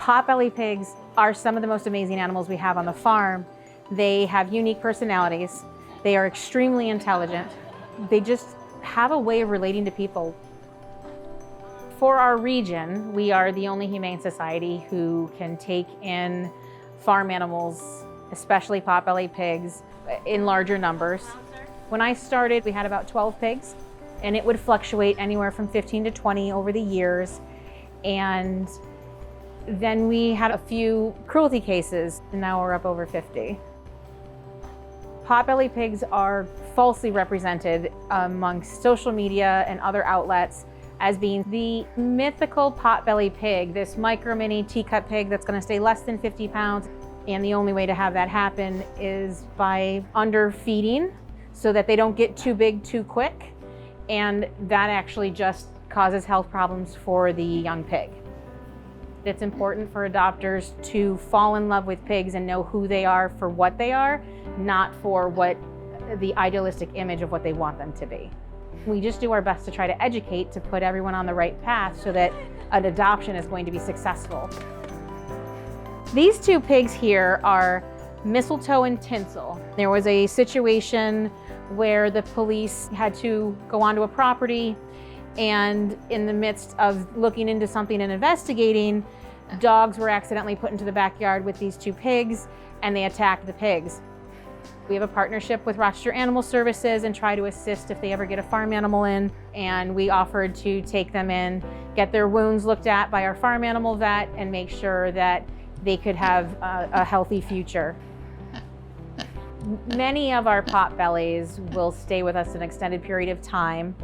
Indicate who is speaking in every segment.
Speaker 1: Potbelly pigs are some of the most amazing animals we have on the farm. They have unique personalities. They are extremely intelligent. They just have a way of relating to people. For our region, we are the only humane society who can take in farm animals, especially potbelly pigs, in larger numbers. When I started, we had about 12 pigs, and it would fluctuate anywhere from 15 to 20 over the years. And then we had a few cruelty cases, and now we're up over 50. Potbelly pigs are falsely represented amongst social media and other outlets as being the mythical potbelly pig, this micro mini teacup pig that's going to stay less than 50 pounds. And the only way to have that happen is by underfeeding so that they don't get too big too quick. And that actually just causes health problems for the young pig. It's important for adopters to fall in love with pigs and know who they are for what they are, not for what the idealistic image of what they want them to be. We just do our best to try to educate, to put everyone on the right path so that an adoption is going to be successful. These two pigs here are Mistletoe and Tinsel. There was a situation where the police had to go onto a property, and in the midst of looking into something and investigating, dogs were accidentally put into the backyard with these two pigs, and they attacked the pigs. We have a partnership with Rochester Animal Services and try to assist if they ever get a farm animal in, and we offered to take them in, get their wounds looked at by our farm animal vet, and make sure that they could have a healthy future. Many of our potbellies will stay with us an extended period of time.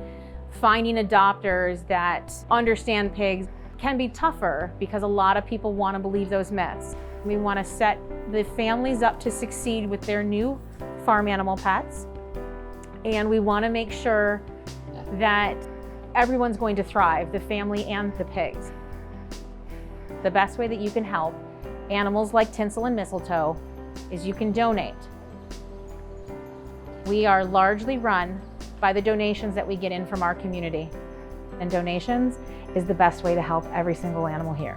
Speaker 1: Finding adopters that understand pigs can be tougher because a lot of people want to believe those myths. We want to set the families up to succeed with their new farm animal pets, and we want to make sure that everyone's going to thrive, the family and the pigs. The best way that you can help animals like Tinsel and Mistletoe is you can donate. We are largely run by the donations that we get in from our community, and donations is the best way to help every single animal here.